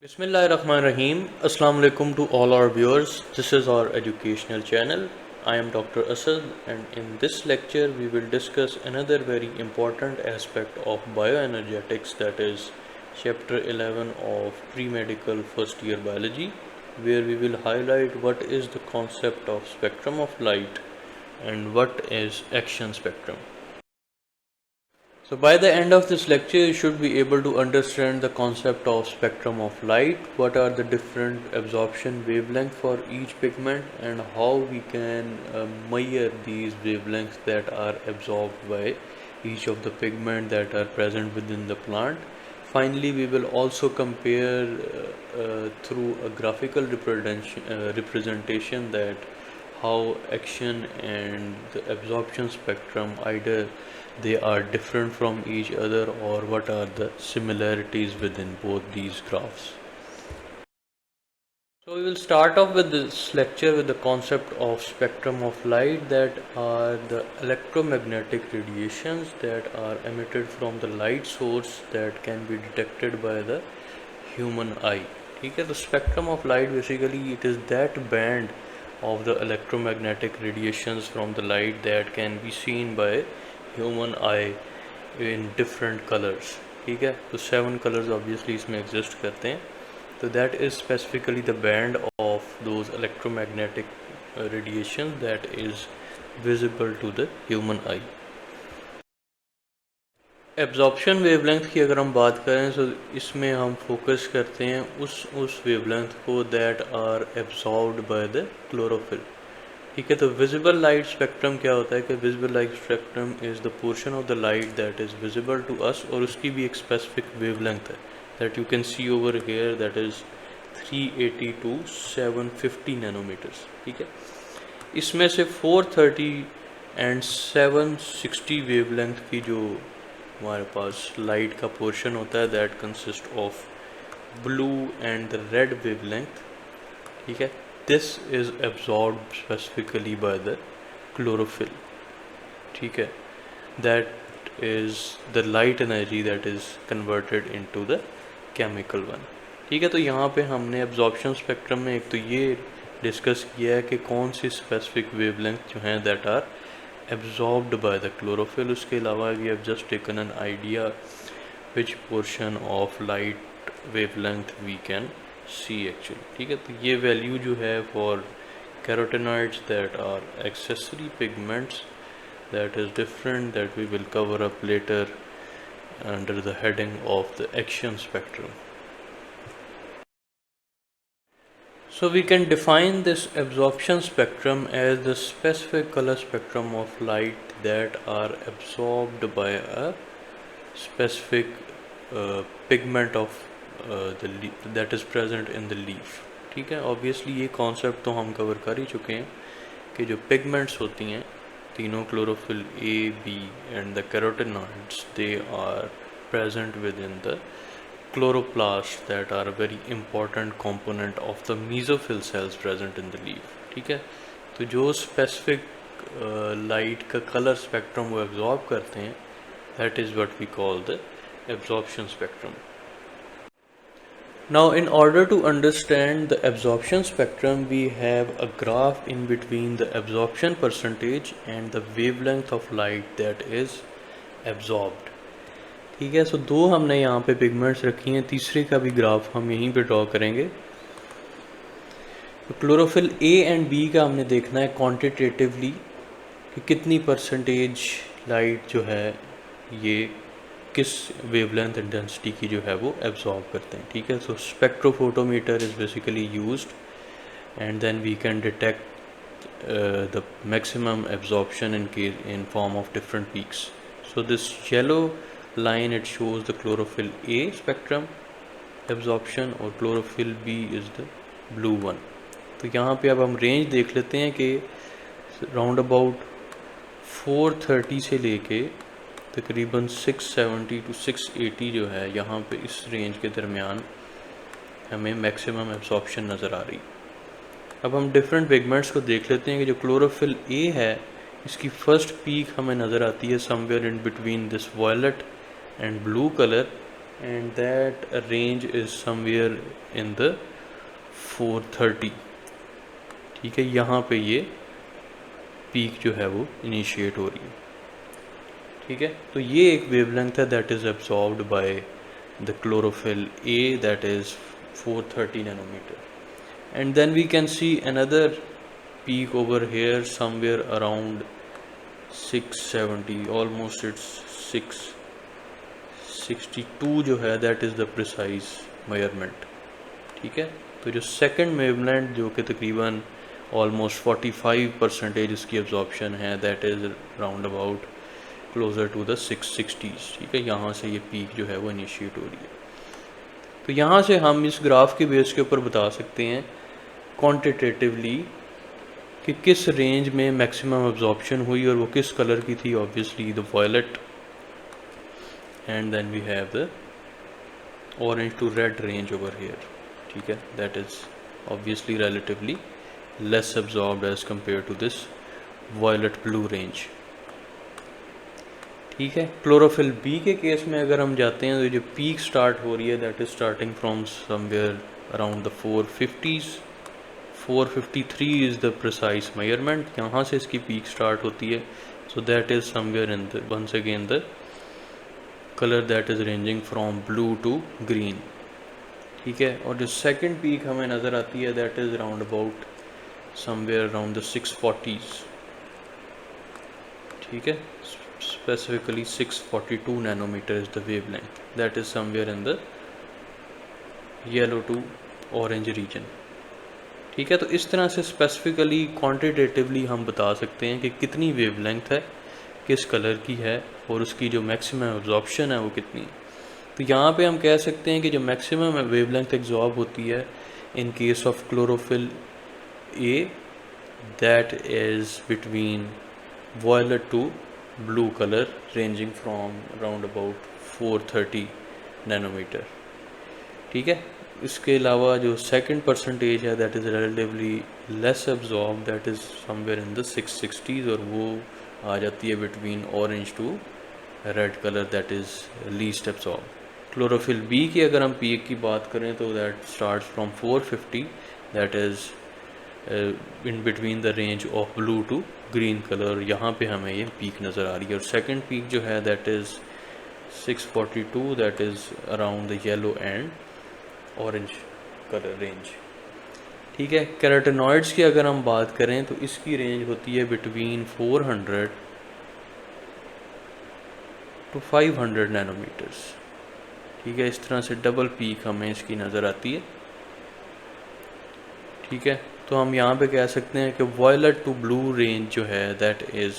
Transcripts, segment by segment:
Bismillahirrahmanirrahim. Assalamu alaikum to all our viewers. This is our educational channel. I am Dr. Asad, and in this lecture we will discuss another very important aspect of bioenergetics, that is chapter 11 of pre-medical first year biology, where we will highlight what is the concept of spectrum of light and what is action spectrum. So by the end of this lecture, you should be able to understand the concept of spectrum of light, what are the different absorption wavelengths for each pigment, and how we can measure these wavelengths that are absorbed by each of the pigment that are present within the plant. Finally, we will also compare through a graphical representation that how action and the absorption spectrum, either they are different from each other or what are the similarities within both these graphs. So we will start off with this lecture with the concept of spectrum of light, that are the electromagnetic radiations that are emitted from the light source that can be detected by the human eye. Okay, the spectrum of light, basically it is that band of the electromagnetic radiations from the light that can be seen by human eye in different colors. ठीक है, तो 7 colors obviously इसमें exist करते हैं. So that is specifically the band of those electromagnetic radiation that is visible to the human eye. Absorption wavelength की अगर हम बात करें तो इसमें हम फोकस करते हैं उस वेवलेंथ को that are absorbed by the chlorophyll. ठीक है, तो विजिबल लाइट स्पेक्ट्रम क्या होता है कि visible light spectrum is the portion of the light that is visible to us, और उसकी भी एक स्पेसिफिक वेवलेंथ है that you can see over here, that is 380 to 750 nanometres. ठीक है, इसमें से 430 एंड 760 वेवलेंथ की जो हमारे पास लाइट का पोर्शन होता है that consist of blue and the red wavelength. ठीक है, this is absorbed specifically bye the chlorophyll. ठीक है, that is the light energy that is converted into the chemical one. ठीक है, तो यहाँ पे हमने एब्जॉर्प्शन स्पेक्ट्रम में एक तो ये डिस्कस किया है कि कौन सी स्पेसिफिक वेवलेंथ जो हैं that are absorbed by the chlorophyll. उसके अलावा we have just taken an idea which portion of light wavelength we can see actually. ठीक है, तो ये value जो है for carotenoids that are accessory pigments, that is different, that we will cover up later under the heading of the action spectrum. So we can define this absorption spectrum as the specific color spectrum of light that are absorbed by a specific pigment of the leaf that is present in the leaf. ठीक है, obviously ये concept तो हम cover कर ही चुके हैं कि जो pigments होती हैं तीनों, chlorophyll A, B and the carotenoids, they are present within the chloroplasts that are a very important component of the mesophyll cells present in the leaf. ठीक है, तो जो specific light का color spectrum वो absorb करते हैं, that is what we call the absorption spectrum. Now in order to understand the absorption spectrum, we have a graph in between the absorption percentage and the wavelength of light that is absorbed. ठीक है, सो दो हमने यहाँ पे pigments रखी हैं, तीसरे का भी ग्राफ हम यहीं पे ड्रॉ करेंगे. तो क्लोरोफिल ए एंड बी का हमने देखना है क्वांटिटेटिवली कि कितनी परसेंटेज लाइट जो है ये किस वेवलेंथ इंटेंसिटी की जो है वो एब्जॉर्ब करते हैं. ठीक है, so spectrophotometer is basically used and then we can detect the maximum absorption in form of different peaks. So this yellow line, it shows the chlorophyll A spectrum absorption और chlorophyll B is the blue one. तो यहाँ पे अब हम range देख लेते हैं कि राउंड अबाउट 430 से लेके तकरीबन 670 to 680 जो है यहाँ पे इस रेंज के दरमियान हमें मैक्सिमम एब्जॉर्प्शन नज़र आ रही. अब हम डिफरेंट पिगमेंट्स को देख लेते हैं कि जो क्लोरोफिल A है इसकी फर्स्ट पीक हमें नज़र आती है somewhere in between this violet and blue color, and that range is somewhere in the 430. ठीक है, यहाँ पे ये पीक जो है वो इनिशिएट हो रही है। ठीक है, तो ये एक वेवलेंथ है that is absorbed by the chlorophyll A that is 430 nanometre, and then we can see another peak over here somewhere around 670, almost it's 662 जो है that is the precise measurement। ठीक है, तो जो सेकंड वेवलेंथ जो कि तकरीबन ऑलमोस्ट 45% इसकी एब्जॉर्प्शन है that is round about closer to the 660s। ठीक है, यहाँ से ये पीक जो है वो इनिशिएट हो रही है। तो यहाँ से हम इस ग्राफ के बेस के ऊपर बता सकते हैं क्वांटिटेटिवली कि किस रेंज में मैक्सिमम एब्जॉर्प्शन हुई और वो किस कलर की थी। Obviously the violet, and then we have the orange to red range over here. ठीक है, that is obviously relatively less absorbed as compare to this violet blue range. ठीक है, क्लोरोफिल बी के केस में अगर हम जाते हैं तो जो पीक स्टार्ट हो रही है that is starting from somewhere around the 450s। 453 is the precise measurement, यहाँ से इसकी पीक स्टार्ट होती है। So that is somewhere in the once again the colour that is ranging from blue to green. ठीक है, और जो second peak हमें नज़र आती है that is round about somewhere around the 640s। ठीक है, specifically 642 nanometer is the wavelength that is somewhere in the yellow to orange region। ठीक है, तो इस तरह से स्पेसिफिकली क्वांटिटेटिवली हम बता सकते हैं कि कितनी वेवलेंथ है, किस कलर की है और उसकी जो मैक्सिमम एब्जॉर्प्शन है वो कितनी है। तो यहाँ पे हम कह सकते हैं कि जो मैक्सिमम वेवलेंथ एब्जॉर्ब होती है in case of chlorophyll A that is between violet to blue colour ranging from around about 430 nanometer. ठीक है, इसके अलावा जो सेकंड परसेंटेज है that is relatively less absorb that is somewhere in the 660s और वो आ जाती है between orange to red colour that is least absorb. Chlorophyll B की अगर हम पीक की बात करें तो that start from 450 that is in between the range of blue to green colour. यहाँ पे हमें ये पीक नज़र आ रही है और सेकंड पीक जो है that is 642 that is around the yellow and orange colour range. ठीक है, कैरोटेनॉइड्स की अगर हम बात करें तो इसकी रेंज होती है बिटवीन 400 टू 500 नैनोमीटर्स। ठीक है, इस तरह से डबल पीक हमें इसकी नज़र आती है। ठीक है, तो हम यहाँ पे कह सकते हैं कि वायलेट टू ब्लू रेंज जो है that is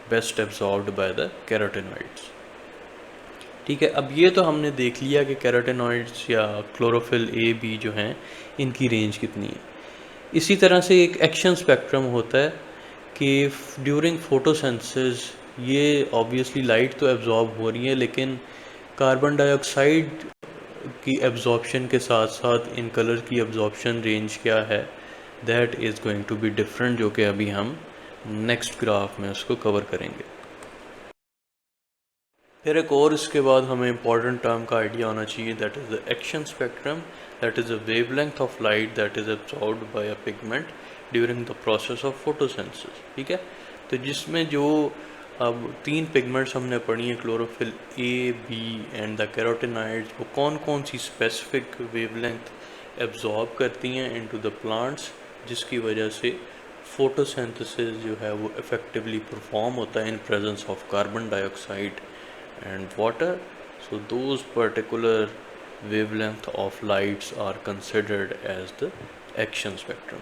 best absorbed by the carotenoids. ठीक है, अब ये तो हमने देख लिया कि कैरोटेनॉइड्स या क्लोरोफिल ए बी जो हैं इनकी रेंज कितनी है। इसी तरह से एक एक्शन स्पेक्ट्रम होता है कि ड्यूरिंग फोटोसिंथेसिस ये ऑब्वियसली लाइट तो एब्जॉर्ब हो रही है लेकिन कार्बन डाइऑक्साइड की एब्जॉर्प्शन के साथ साथ इन कलर की एब्जॉर्प्शन रेंज क्या है that is going to be different, जो कि अभी हम नेक्स्ट ग्राफ में उसको कवर करेंगे। फिर एक और इसके बाद हमें इंपॉर्टेंट टर्म का आइडिया होना चाहिए that is the action spectrum that is the wavelength of light that is absorbed bye a pigment during the process of photosynthesis. ठीक है, तो जिसमें जो अब 3 पिगमेंट्स हमने पढ़ी हैं chlorophyll A B and the carotenoids, वो कौन कौन सी स्पेसिफिक वेवलेंथ एब्जॉर्ब करती हैं इनटू द प्लांट्स जिसकी वजह से फोटोसिंथेसिस जो है वो इफ़ेक्टिवली परफॉर्म होता है in presence of carbon dioxide and water. So those particular wavelength of lights are considered as the action spectrum.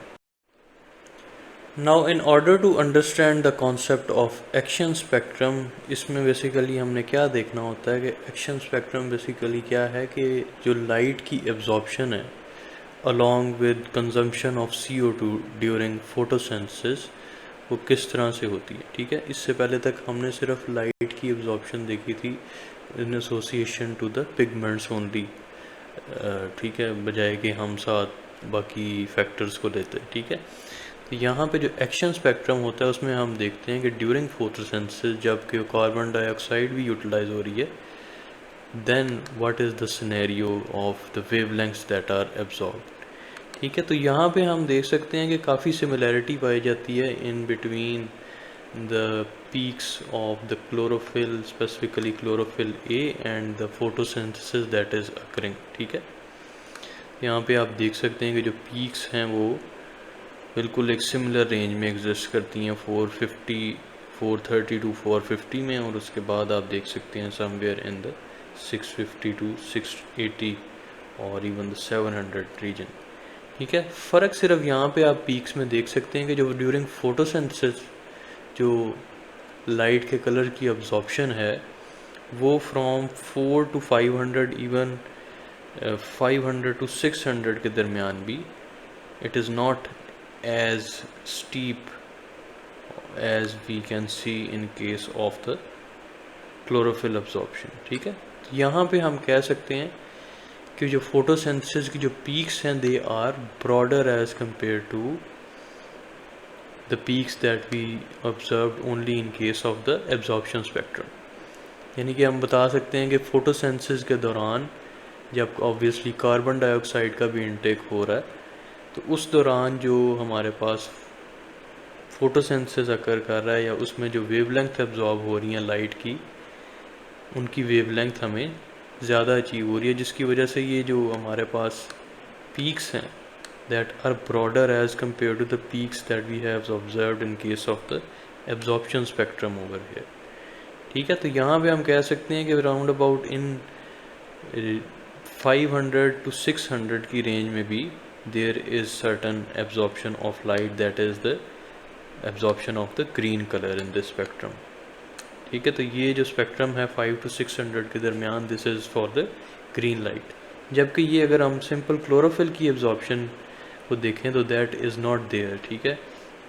Now in order to understand the concept of action spectrum, इसमें basically हमने क्या देखना होता है कि action spectrum basically क्या है कि जो लाइट की एब्जॉर्प्शन है along with consumption of CO2 during photosynthesis वो किस तरह से होती है। ठीक है, इससे पहले तक हमने सिर्फ लाइट की एब्जॉर्प्शन देखी थी in association to the pigments only. ठीक है, बजाय कि हम साथ बाकी फैक्टर्स को लेते हैं। ठीक है, तो यहाँ पे जो एक्शन स्पेक्ट्रम होता है उसमें हम देखते हैं कि ड्यूरिंग फोटोसिंथेसिस जबकि कार्बन डाइऑक्साइड भी यूटिलाइज हो रही है then what is the scenario of the wavelengths that are absorbed. ठीक है, तो यहाँ पे हम देख सकते हैं कि काफ़ी सिमिलैरिटी पाई जाती है in between the peaks of the chlorophyll, specifically chlorophyll A, and the photosynthesis that is occurring. ठीक है, यहाँ पे आप देख सकते हैं कि जो पीक्स हैं वो बिल्कुल एक सिमिलर रेंज में एग्जिस्ट करती हैं 430 टू 450 में, और उसके बाद आप देख सकते हैं समवेयर इन द 650 टू 680 और इवन द 700 रीजन. ठीक है, फ़र्क सिर्फ यहाँ पे आप पीक्स में देख सकते हैं कि जो ड्यूरिंग फोटोसिंथेसिस जो लाइट के कलर की अब्जॉर्प्शन है वो फ्रॉम 4 to 500 इवन 500 to 600 के दरमियान भी it is not as steep as we can see in case of the chlorophyll absorption. ठीक है, तो यहाँ पे हम कह सकते हैं कि जो फोटोसिंथेसिस की जो पीक्स हैं they are broader as compare to the peaks that we observed only in case of the absorption spectrum. यानी कि हम बता सकते हैं कि फोटोसिंथेसिस के दौरान जब ऑब्वियसली कार्बन डाइऑक्साइड का भी इनटेक हो रहा है तो उस दौरान जो हमारे पास फोटोसिंथेसिस अकर कर रहा है या उसमें जो वेवलेंथ एब्जॉर्ब हो रही हैं लाइट की, उनकी वेवलेंथ हमें ज़्यादा अचीव हो रही है, जिसकी वजह से ये जो हमारे पास पीक्स हैं that are broader as compare to the peaks that we have observed in case of the absorption spectrum over here. ठीक है, तो यहाँ पे हम कह सकते हैं कि राउंड अबाउट इन 500 to 600 की रेंज में भी there is certain absorption of light, that is the absorption of the green color in this spectrum. ठीक है, तो ये जो स्पेक्ट्रम है 5 to 600 के दरमियान this is for the green light. जबकि ये अगर हम सिंपल क्लोरोफिल की एब्जॉर्प्शन को देखें तो दैट इज़ नॉट देयर. ठीक है,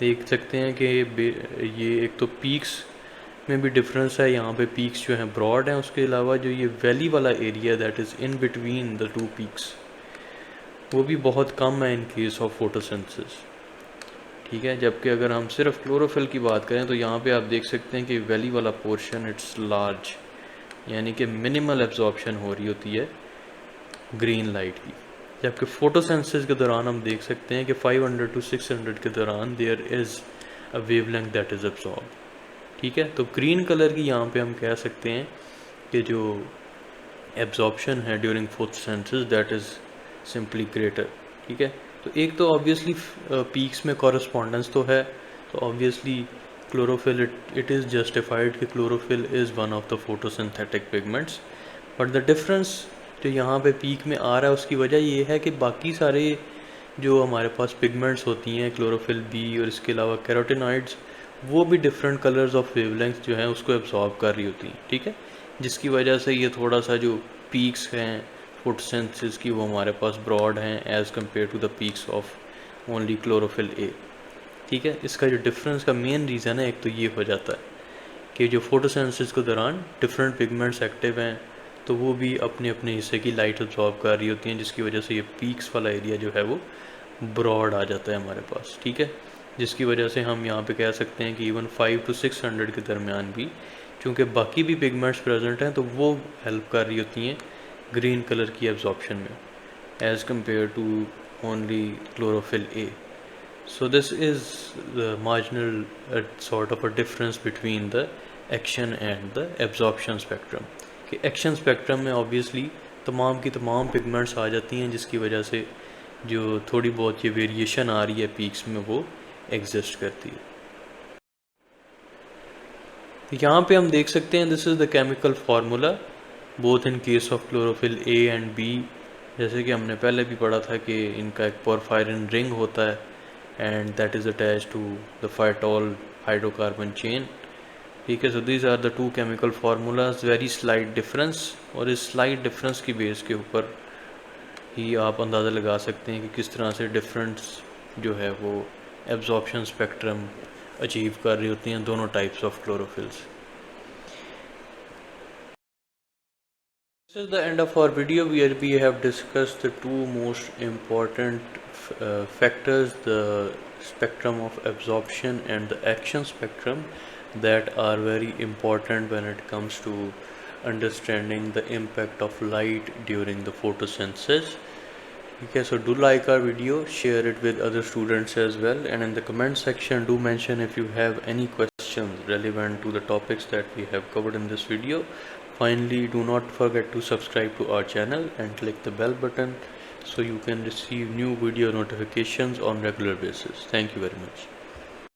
देख सकते हैं कि ये एक तो पीक्स में भी डिफरेंस है, यहाँ पे पीक्स जो हैं ब्रॉड हैं, उसके अलावा जो ये वैली वाला area that is in between the two peaks वो भी बहुत कम है इन केस ऑफ फोटोसिंथेसिस. ठीक है, जबकि अगर हम सिर्फ क्लोरोफिल की बात करें तो यहाँ पे आप देख सकते हैं कि वैली वाला पोर्शन इट्स लार्ज, यानी कि मिनिमल एब्जॉर्प्शन हो रही होती है ग्रीन लाइट की. जबकि फोटोसिंथेसिस के दौरान हम देख सकते हैं कि 500 to 600 के दौरान there is a wavelength that is absorb. ठीक है, तो ग्रीन कलर की यहाँ पे हम कह सकते हैं कि जो एब्जॉर्प्शन है during photosynthesis that is simply greater. ठीक है, तो एक तो ऑब्वियसली पीक्स में कॉरस्पॉन्डेंस तो है, तो obviously chlorophyll it is justified कि chlorophyll is one of the photosynthetic pigments. But the difference जो यहाँ पे पीक में आ रहा है उसकी वजह ये है कि बाकी सारे जो हमारे पास पिगमेंट्स होती हैं क्लोरोफिल बी और इसके अलावा कैरोटिनॉइड्स वो भी डिफरेंट कलर्स ऑफ वेवलेंथ जो हैं उसको एब्जॉर्ब कर रही होती हैं. ठीक है, जिसकी वजह से ये थोड़ा सा जो पीक्स हैं फोटोसिंथेसिस की वो हमारे पास ब्रॉड हैं as compare to the peaks of only chlorophyll A. ठीक है, इसका जो डिफरेंस का मेन रीज़न है एक तो ये हो जाता है कि जो फोटोसिंथेसिस के दौरान डिफरेंट पिगमेंट्स एक्टिव हैं तो वो भी अपने अपने हिस्से की लाइट एब्जॉर्ब कर रही होती हैं, जिसकी वजह से ये पीक्स वाला एरिया जो है वो ब्रॉड आ जाता है हमारे पास. ठीक है, जिसकी वजह से हम यहाँ पे कह सकते हैं कि इवन 5 to 600 के दरमियान भी चूँकि बाकी भी पिगमेंट्स प्रेजेंट हैं तो वो हेल्प कर रही होती हैं ग्रीन कलर की एब्जॉर्प्शन में as compare to only chlorophyll A. So this is the marginal sort of a difference between the action and the absorption spectrum. कि एक्शन स्पेक्ट्रम में ऑब्वियसली तमाम की तमाम पिगमेंट्स आ जाती हैं, जिसकी वजह से जो थोड़ी बहुत ये वेरिएशन आ रही है पीक्स में वो एग्जिस्ट करती है. यहाँ पे हम देख सकते हैं this is the chemical formula both in case of chlorophyll A and B. जैसे कि हमने पहले भी पढ़ा था कि इनका एक पोरफायरिन रिंग होता है and that is attach to the phytol hydrocarbon chain. ठीक है, so these are the two chemical formulas, very slight difference, और इस स्लाइट डिफरेंस की बेस के ऊपर ही आप अंदाज़ा लगा सकते हैं कि किस तरह से डिफरेंस जो है वो एब्जॉर्प्शन स्पेक्ट्रम अचीव कर रही होती हैं दोनों types of chlorophylls. This is the end of our video where we have discussed the two most important factors, the spectrum of absorption and the action spectrum, that are very important when it comes to understanding the impact of light during the photosynthesis. Okay, so do like our video, share it with other students as well, and in the comment section do mention if you have any questions relevant to the topics that we have covered in this video. Finally, do not forget to subscribe to our channel and click the bell button so you can receive new video notifications on regular basis. Thank you very much.